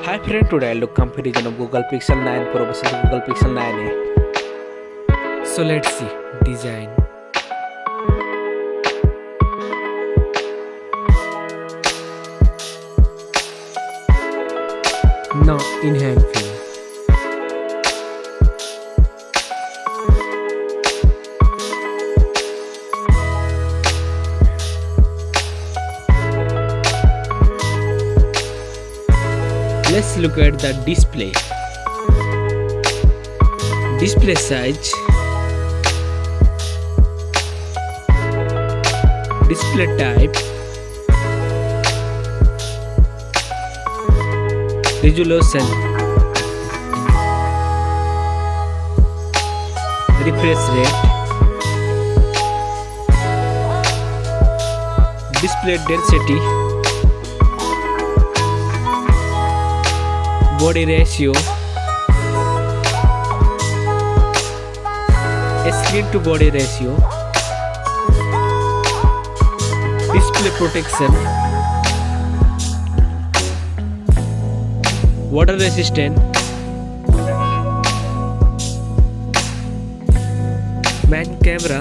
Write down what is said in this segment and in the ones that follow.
Hi friend, today I'll do comparison of Google Pixel 9 Pro versus Google Pixel 9a. So let's see design. Now in hand feel. Let's look at the display. Display size, display type, resolution, refresh rate, display density, body ratio, screen to body ratio, display protection, water resistant, main camera,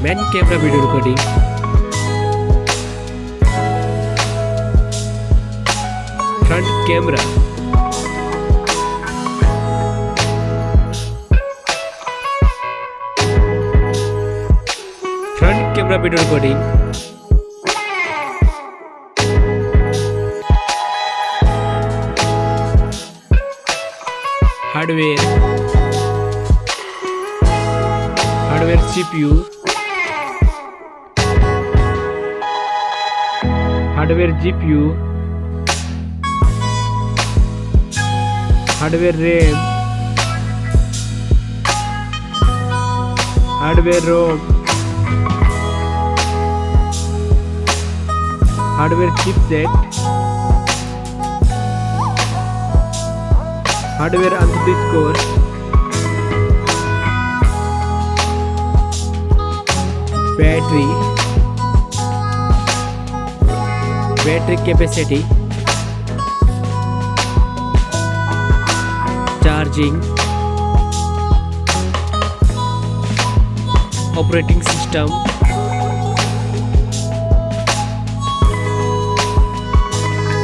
main camera video recording, front camera, front camera video recording, hardware CPU, hardware GPU, hardware RAM, hardware ROM, hardware chipset, hardware underscore, battery capacity, charging, operating system,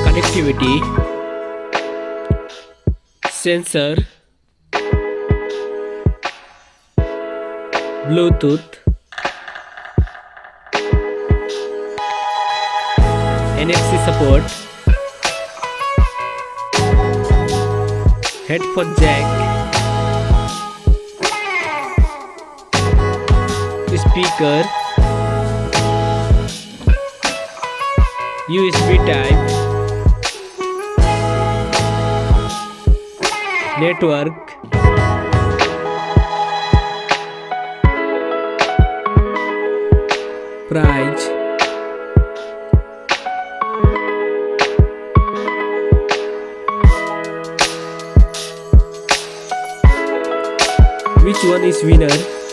connectivity, sensor, Bluetooth, NFC support, headphone jack, speaker, USB type, network, price, which one is winner?